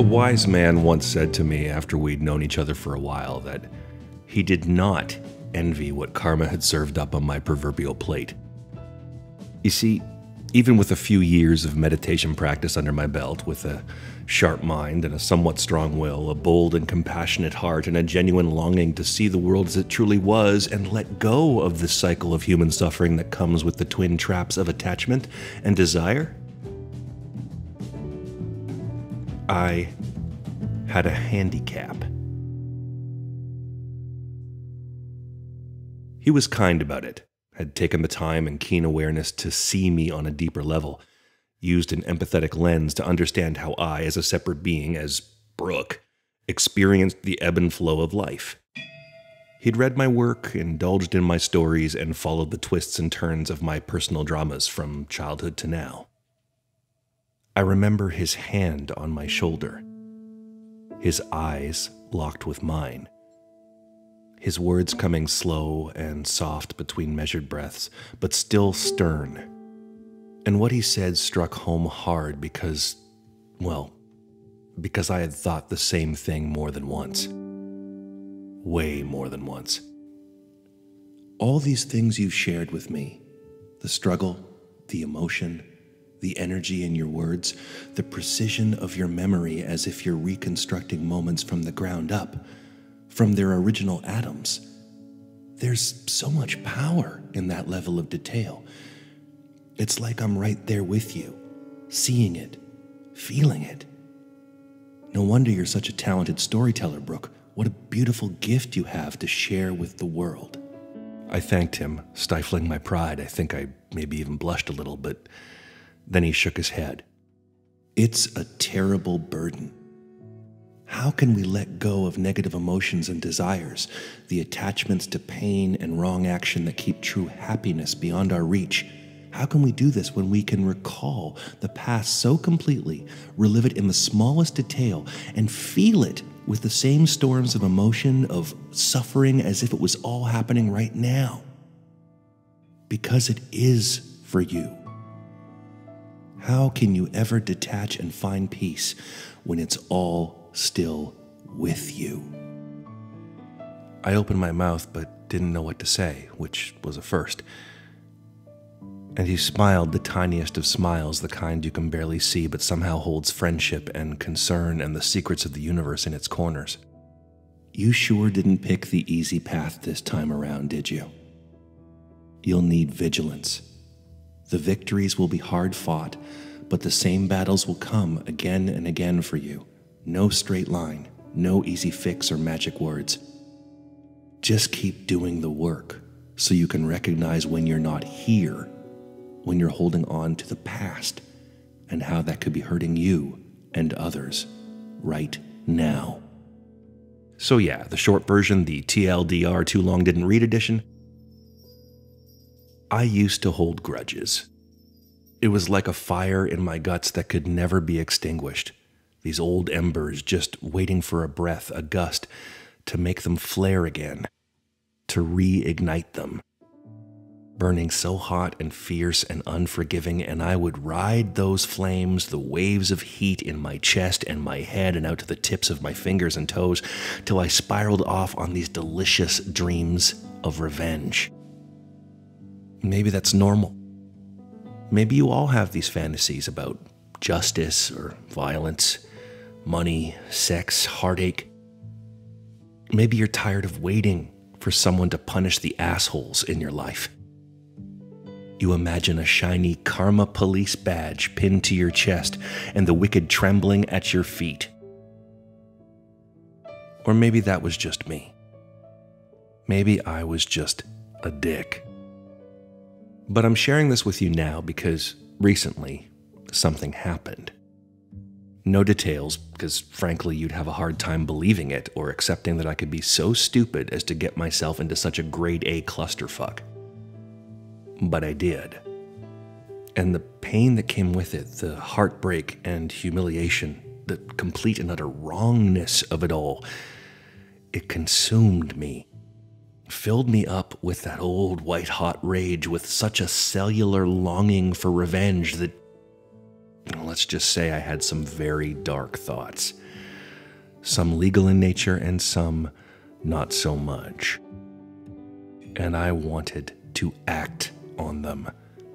wise man once said to me after we'd known each other for a while that he did not envy what karma had served up on my proverbial plate. You see, even with a few years of meditation practice under my belt, with a sharp mind and a somewhat strong will, a bold and compassionate heart, and a genuine longing to see the world as it truly was and let go of the cycle of human suffering that comes with the twin traps of attachment and desire, I had a handicap. He was kind about it, had taken the time and keen awareness to see me on a deeper level, used an empathetic lens to understand how I, as a separate being, as Brooke, experienced the ebb and flow of life. He'd read my work, indulged in my stories, and followed the twists and turns of my personal dramas from childhood to now. I remember his hand on my shoulder, his eyes locked with mine, his words coming slow and soft between measured breaths, but still stern. And what he said struck home hard because I had thought the same thing more than once. Way more than once. All these things you've shared with me, the struggle, the emotion, the energy in your words, the precision of your memory as if you're reconstructing moments from the ground up, from their original atoms. There's so much power in that level of detail. It's like I'm right there with you, seeing it, feeling it. No wonder you're such a talented storyteller, Brooke. What a beautiful gift you have to share with the world. I thanked him, stifling my pride. I think I maybe even blushed a little, but then he shook his head. It's a terrible burden. How can we let go of negative emotions and desires, the attachments to pain and wrong action that keep true happiness beyond our reach? How can we do this when we can recall the past so completely, relive it in the smallest detail, and feel it with the same storms of emotion, of suffering, as if it was all happening right now? Because it is for you. How can you ever detach and find peace when it's all still with you? I opened my mouth but didn't know what to say, which was a first. And he smiled the tiniest of smiles, the kind you can barely see but somehow holds friendship and concern and the secrets of the universe in its corners. You sure didn't pick the easy path this time around, did you? You'll need vigilance. The victories will be hard fought, but the same battles will come again and again for you. No straight line, no easy fix or magic words. Just keep doing the work so you can recognize when you're not here, when you're holding on to the past, and how that could be hurting you and others right now. So yeah, the short version, the TLDR Too Long Didn't Read edition. I used to hold grudges. It was like a fire in my guts that could never be extinguished. These old embers just waiting for a breath, a gust, to make them flare again, to reignite them. Burning so hot and fierce and unforgiving, and I would ride those flames, the waves of heat in my chest and my head and out to the tips of my fingers and toes, till I spiraled off on these delicious dreams of revenge. Maybe that's normal. Maybe you all have these fantasies about justice or violence, money, sex, heartache. Maybe you're tired of waiting for someone to punish the assholes in your life. You imagine a shiny karma police badge pinned to your chest and the wicked trembling at your feet. Or maybe that was just me. Maybe I was just a dick. But I'm sharing this with you now because recently something happened. No details, because frankly you'd have a hard time believing it or accepting that I could be so stupid as to get myself into such a grade A clusterfuck. But I did. And the pain that came with it, the heartbreak and humiliation, the complete and utter wrongness of it all, it consumed me. Filled me up with that old white-hot rage, with such a cellular longing for revenge that, let's just say I had some very dark thoughts. some legal in nature and some not so much. And I wanted to act on them.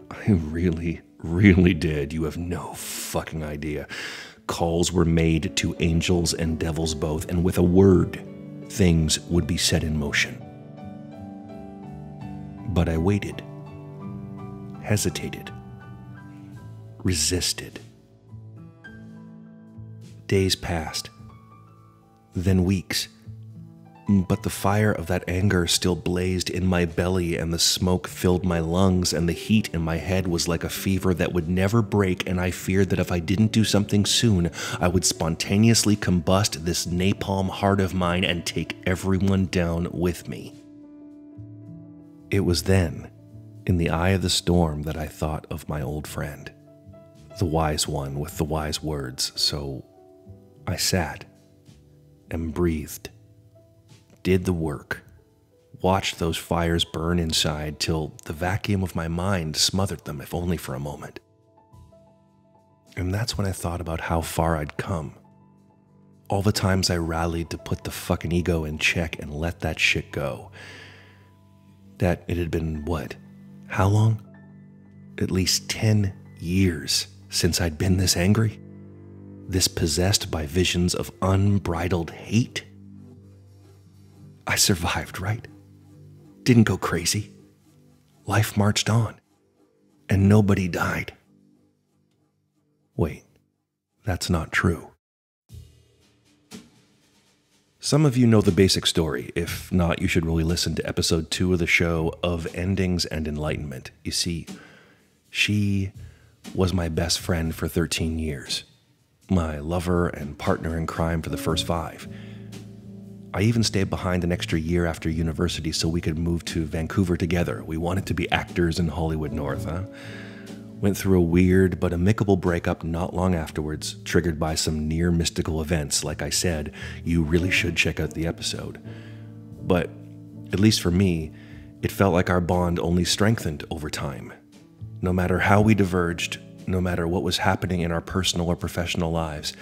I really, really did. You have no fucking idea. Calls were made to angels and devils both, and with a word, things would be set in motion. But I waited, hesitated, resisted. Days passed, then weeks. But the fire of that anger still blazed in my belly, and the smoke filled my lungs, and the heat in my head was like a fever that would never break, and I feared that if I didn't do something soon, I would spontaneously combust this napalm heart of mine and take everyone down with me. It was then, in the eye of the storm, that I thought of my old friend, the wise one with the wise words, so I sat and breathed. Did the work, watched those fires burn inside till the vacuum of my mind smothered them, if only for a moment. And that's when I thought about how far I'd come. All the times I rallied to put the fucking ego in check and let that shit go. That it had been, what, how long? At least 10 years since I'd been this angry? This possessed by visions of unbridled hate? I survived, right? Didn't go crazy. Life marched on, and nobody died. Wait, that's not true. Some of you know the basic story. If not, you should really listen to episode 2 of the show, Of Endings and Enlightenment. You see, she was my best friend for 13 years, my lover and partner in crime for the first 5. I even stayed behind an extra year after university so we could move to Vancouver together. We wanted to be actors in Hollywood North, huh? Went through a weird but amicable breakup not long afterwards, triggered by some near mystical events. Like I said, you really should check out the episode. But, at least for me, it felt like our bond only strengthened over time. No matter how we diverged, no matter what was happening in our personal or professional lives,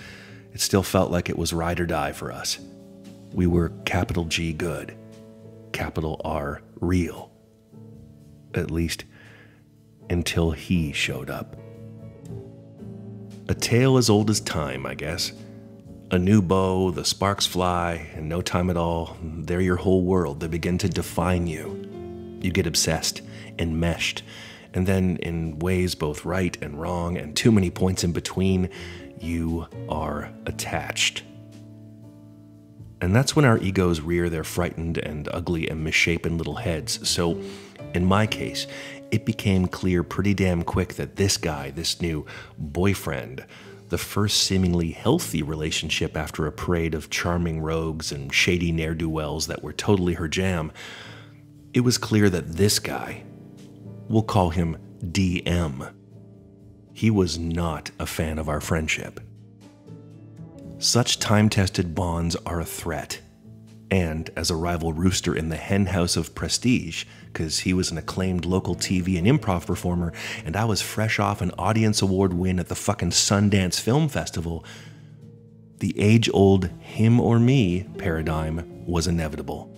it still felt like it was ride or die for us. We were capital G good, capital R real. At least, until he showed up. A tale as old as time, I guess. A new beau, the sparks fly, and no time at all, they're your whole world. They begin to define you. You get obsessed, enmeshed, and then in ways both right and wrong, and too many points in between, you are attached. And that's when our egos rear their frightened and ugly and misshapen little heads. So, in my case, it became clear pretty damn quick that this guy, this new boyfriend, the first seemingly healthy relationship after a parade of charming rogues and shady ne'er-do-wells that were totally her jam, it was clear that this guy, we'll call him DM, he was not a fan of our friendship. Such time-tested bonds are a threat. And as a rival rooster in the hen house of prestige, because he was an acclaimed local TV and improv performer, and I was fresh off an audience award win at the fucking Sundance Film Festival, the age-old him or me paradigm was inevitable.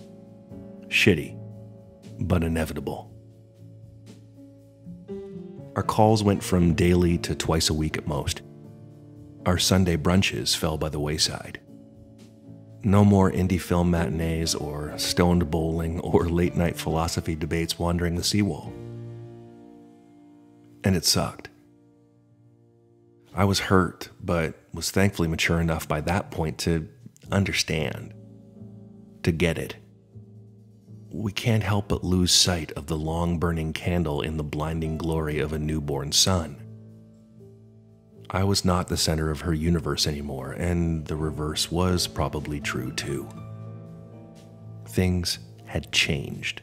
Shitty, but inevitable. Our calls went from daily to twice a week at most. Our Sunday brunches fell by the wayside. No more indie film matinees or stoned bowling or late-night philosophy debates wandering the seawall. And it sucked. I was hurt, but was thankfully mature enough by that point to understand, to get it. We can't help but lose sight of the long-burning candle in the blinding glory of a newborn sun. I was not the center of her universe anymore, and the reverse was probably true too. Things had changed.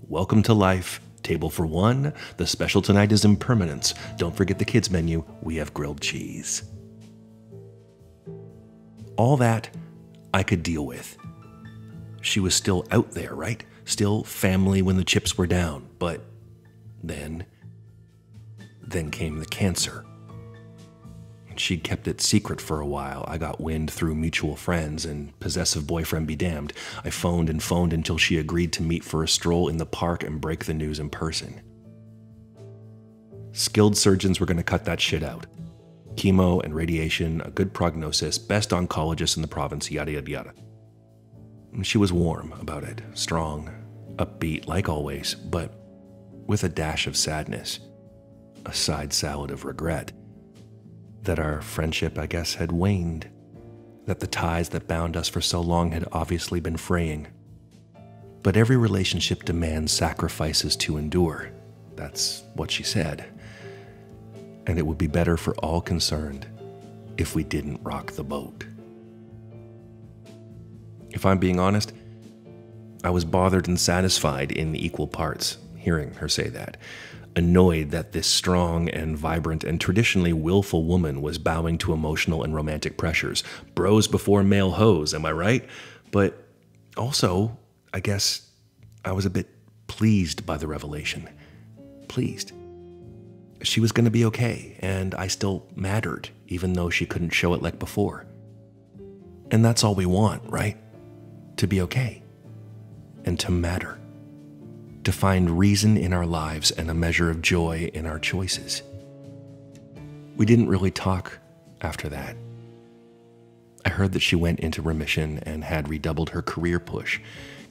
Welcome to life, table for one. The special tonight is impermanence. Don't forget the kids menu, we have grilled cheese. All that I could deal with. She was still out there, right? Still family when the chips were down, but then came the cancer. she'd kept it secret for a while. I got wind through mutual friends, and possessive boyfriend be damned. I phoned and phoned until she agreed to meet for a stroll in the park and break the news in person. Skilled surgeons were going to cut that shit out. Chemo and radiation, a good prognosis, best oncologist in the province, yada yada yada. She was warm about it, strong, upbeat like always, but with a dash of sadness, a side salad of regret. That our friendship, I guess, had waned. That the ties that bound us for so long had obviously been fraying. But every relationship demands sacrifices to endure. That's what she said. And it would be better for all concerned if we didn't rock the boat. If I'm being honest, I was bothered and satisfied in equal parts, hearing her say that. Annoyed that this strong and vibrant and traditionally willful woman was bowing to emotional and romantic pressures. Bros before male hoes, am I right? But also, I guess I was a bit pleased by the revelation. Pleased. She was going to be okay, and I still mattered, even though she couldn't show it like before. And that's all we want, right? To be okay. And to matter. To find reason in our lives and a measure of joy in our choices. We didn't really talk after that. I heard that she went into remission and had redoubled her career push,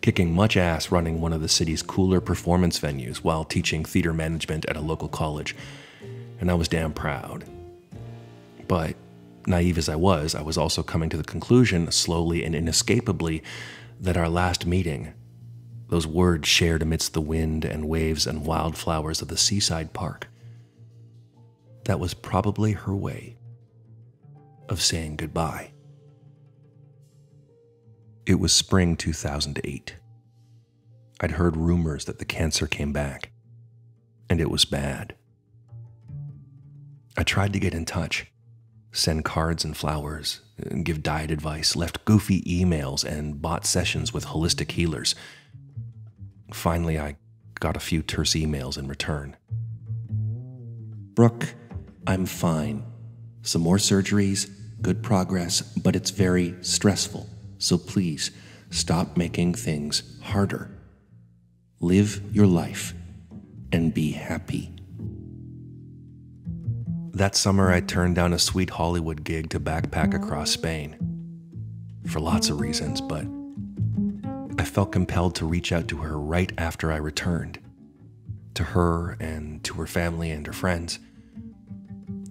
kicking much ass running one of the city's cooler performance venues while teaching theater management at a local college, and I was damn proud. But, naive as I was also coming to the conclusion, slowly and inescapably, that our last meeting, those words shared amidst the wind and waves and wildflowers of the seaside park, that was probably her way of saying goodbye. It was spring 2008. I'd heard rumors that the cancer came back, and it was bad. I tried to get in touch, send cards and flowers, give diet advice, left goofy emails, and bought sessions with holistic healers. Finally, I got a few terse emails in return. Brooke, I'm fine. Some more surgeries, good progress, but it's very stressful. So please, stop making things harder. Live your life and be happy. That summer, I turned down a sweet Hollywood gig to backpack across Spain. For lots of reasons, but I felt compelled to reach out to her right after I returned. To her and to her family and her friends.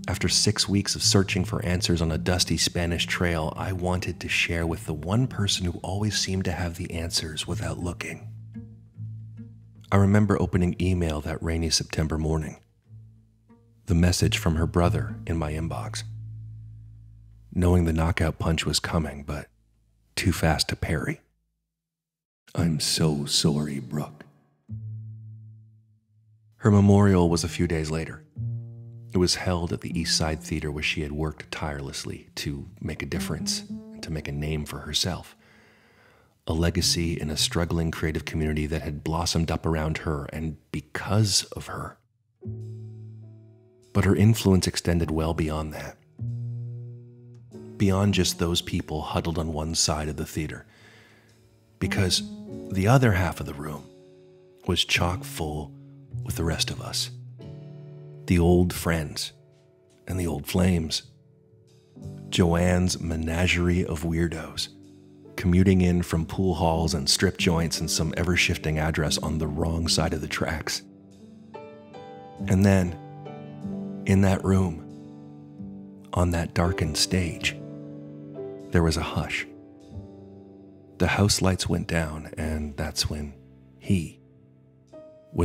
After 6 weeks of searching for answers on a dusty Spanish trail, I wanted to share with the one person who always seemed to have the answers without looking. I remember opening email that rainy September morning. The message from her brother in my inbox. Knowing the knockout punch was coming, but too fast to parry. I'm so sorry, Brooke. Her memorial was a few days later. It was held at the East Side Theater where she had worked tirelessly to make a difference and to make a name for herself. A legacy in a struggling creative community that had blossomed up around her and because of her. But her influence extended well beyond that. Beyond just those people huddled on one side of the theater. Because the other half of the room was chock full with the rest of us. The old friends and the old flames. Joanne's menagerie of weirdos, commuting in from pool halls and strip joints and some ever-shifting address on the wrong side of the tracks. And then, in that room, on that darkened stage, there was a hush. The house lights went down, and that's when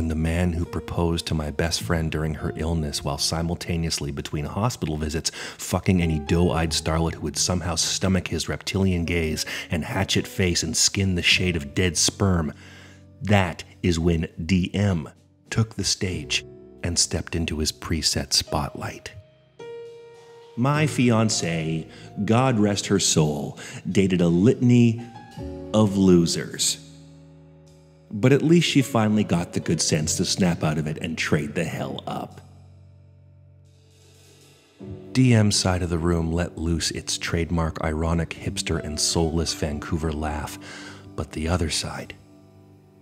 the man who proposed to my best friend during her illness while simultaneously between hospital visits fucking any doe-eyed starlet who would somehow stomach his reptilian gaze and hatchet face and skin the shade of dead sperm, that is when DM took the stage and stepped into his preset spotlight. My fiancée, God rest her soul, dated a litany of losers. But at least she finally got the good sense to snap out of it and trade the hell up. DM's side of the room let loose its trademark ironic hipster and soulless Vancouver laugh, but the other side,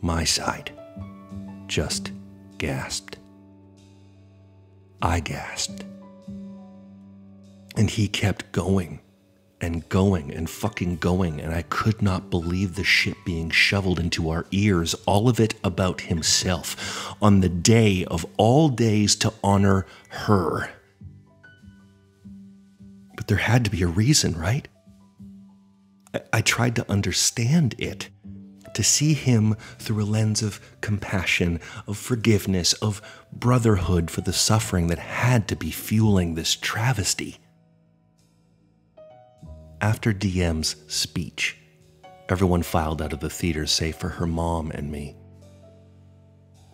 my side, just gasped. I gasped. And he kept going and fucking going, and I could not believe the shit being shoveled into our ears, all of it about himself, on the day of all days to honor her. But there had to be a reason, right? I tried to understand it, to see him through a lens of compassion, of forgiveness, of brotherhood for the suffering that had to be fueling this travesty. After DM's speech, everyone filed out of the theater save for her mom and me.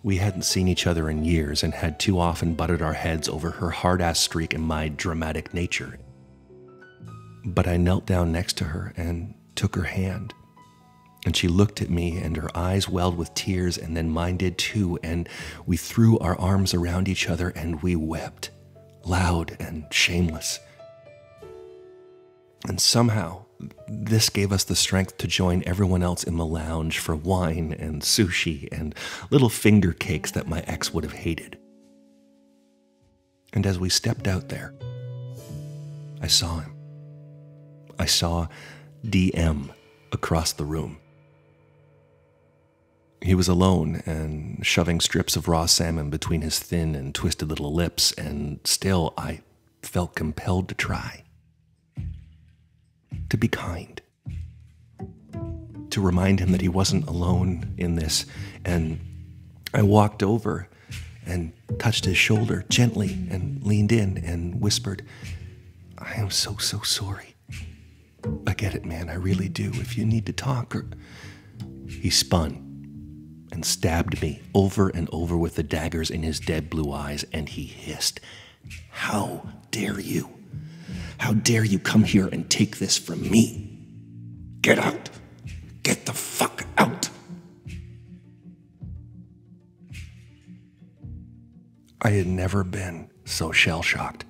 We hadn't seen each other in years and had too often butted our heads over her hard-ass streak and my dramatic nature. But I knelt down next to her and took her hand. And she looked at me and her eyes welled with tears, and then mine did too, and we threw our arms around each other and we wept, loud and shameless. And somehow, this gave us the strength to join everyone else in the lounge for wine and sushi and little finger cakes that my ex would have hated. And as we stepped out there, I saw him. I saw DM across the room. He was alone and shoving strips of raw salmon between his thin and twisted little lips, and still I felt compelled to try. To be kind. To remind him that he wasn't alone in this, and I walked over and touched his shoulder gently and leaned in and whispered, "I am so sorry. I get it, man, I really do. If you need to talk or..." He spun and stabbed me over and over with the daggers in his dead blue eyes, and he hissed, "How dare you? How dare you come here and take this from me? Get out! Get the fuck out!" I had never been so shell-shocked.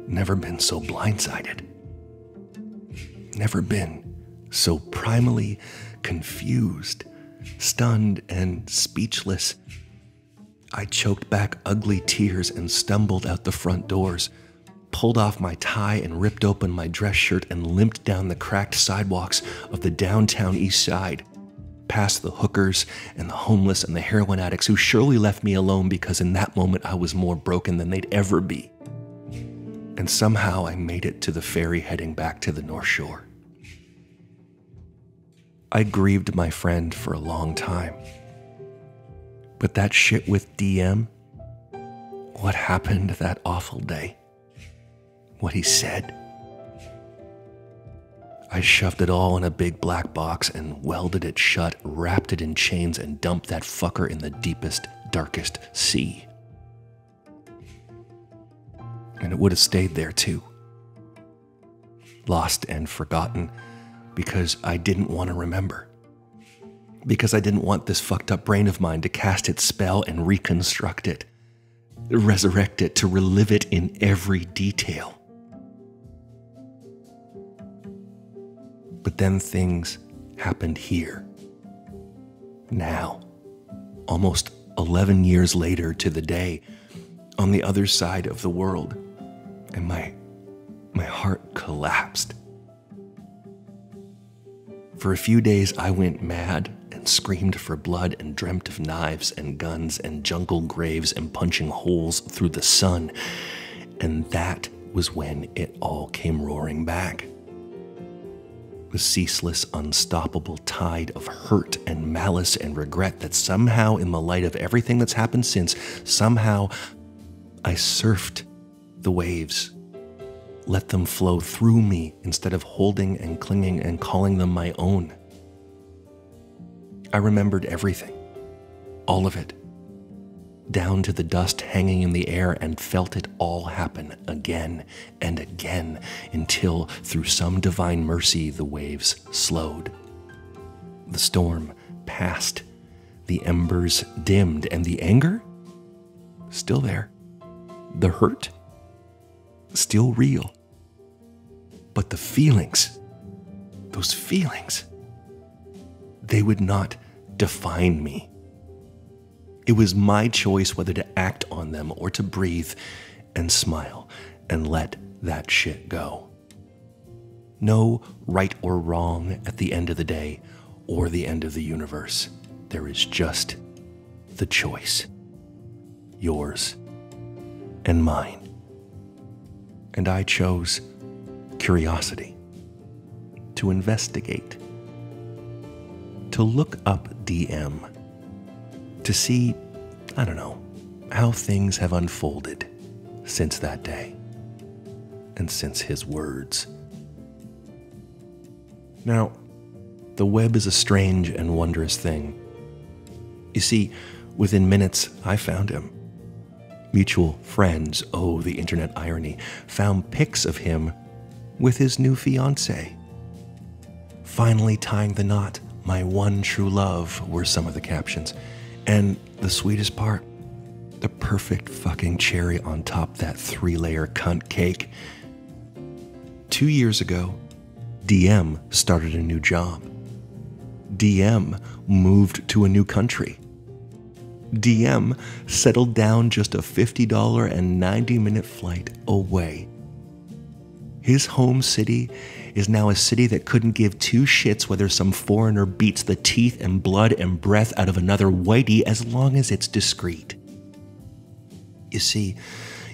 Never been so blindsided. Never been so primally confused, stunned, and speechless. I choked back ugly tears and stumbled out the front doors, pulled off my tie and ripped open my dress shirt and limped down the cracked sidewalks of the downtown East Side, past the hookers and the homeless and the heroin addicts who surely left me alone because in that moment I was more broken than they'd ever be. And somehow I made it to the ferry heading back to the North Shore. I grieved my friend for a long time. But that shit with DM, what happened that awful day, what he said, I shoved it all in a big black box and welded it shut, wrapped it in chains, and dumped that fucker in the deepest, darkest sea. And it would have stayed there too. Lost and forgotten because I didn't want to remember. Because I didn't want this fucked up brain of mine to cast its spell and reconstruct it, resurrect it, to relive it in every detail. But then things happened here. Now, almost 11 years later to the day, on the other side of the world, and my heart collapsed. For a few days I went mad and screamed for blood and dreamt of knives and guns and jungle graves and punching holes through the sun. And that was when it all came roaring back. The ceaseless, unstoppable tide of hurt and malice and regret that somehow, in the light of everything that's happened since, somehow I surfed the waves, let them flow through me instead of holding and clinging and calling them my own. I remembered everything, all of it, down to the dust hanging in the air, and felt it all happen again and again until, through some divine mercy, the waves slowed. The storm passed, the embers dimmed, and the anger? Still there. The hurt? still real. But the feelings, those feelings, they would not define me. It was my choice whether to act on them or to breathe and smile and let that shit go. No right or wrong at the end of the day or the end of the universe. There is just the choice. Yours and mine. And I chose curiosity, to investigate, to look up DM, to see, I don't know, how things have unfolded since that day and since his words. Now, the web is a strange and wondrous thing. You see, within minutes, I found him. Mutual friends, oh, the internet irony, found pics of him with his new fiancée. Finally tying the knot, my one true love, were some of the captions. And the sweetest part, the perfect fucking cherry on top that 3-layer cunt cake. 2 years ago, DM started a new job. DM moved to a new country. DM settled down just a $50 and 90-minute flight away. His home city is now a city that couldn't give two shits whether some foreigner beats the teeth and blood and breath out of another whitey as long as it's discreet. You see,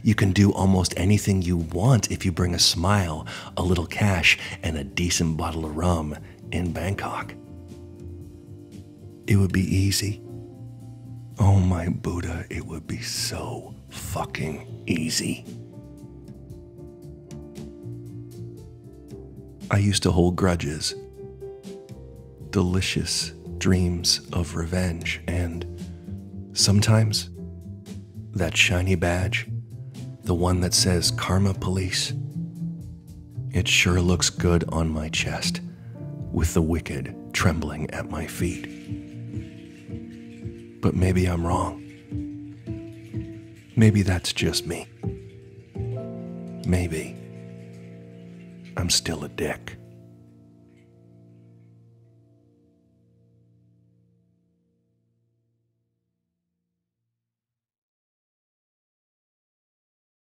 you can do almost anything you want if you bring a smile, a little cash, and a decent bottle of rum in Bangkok. It would be easy. Oh my Buddha, it would be so fucking easy. I used to hold grudges, delicious dreams of revenge, and sometimes that shiny badge, the one that says Karma Police, it sure looks good on my chest with the wicked trembling at my feet. But maybe I'm wrong. Maybe that's just me. Maybe I'm still a dick.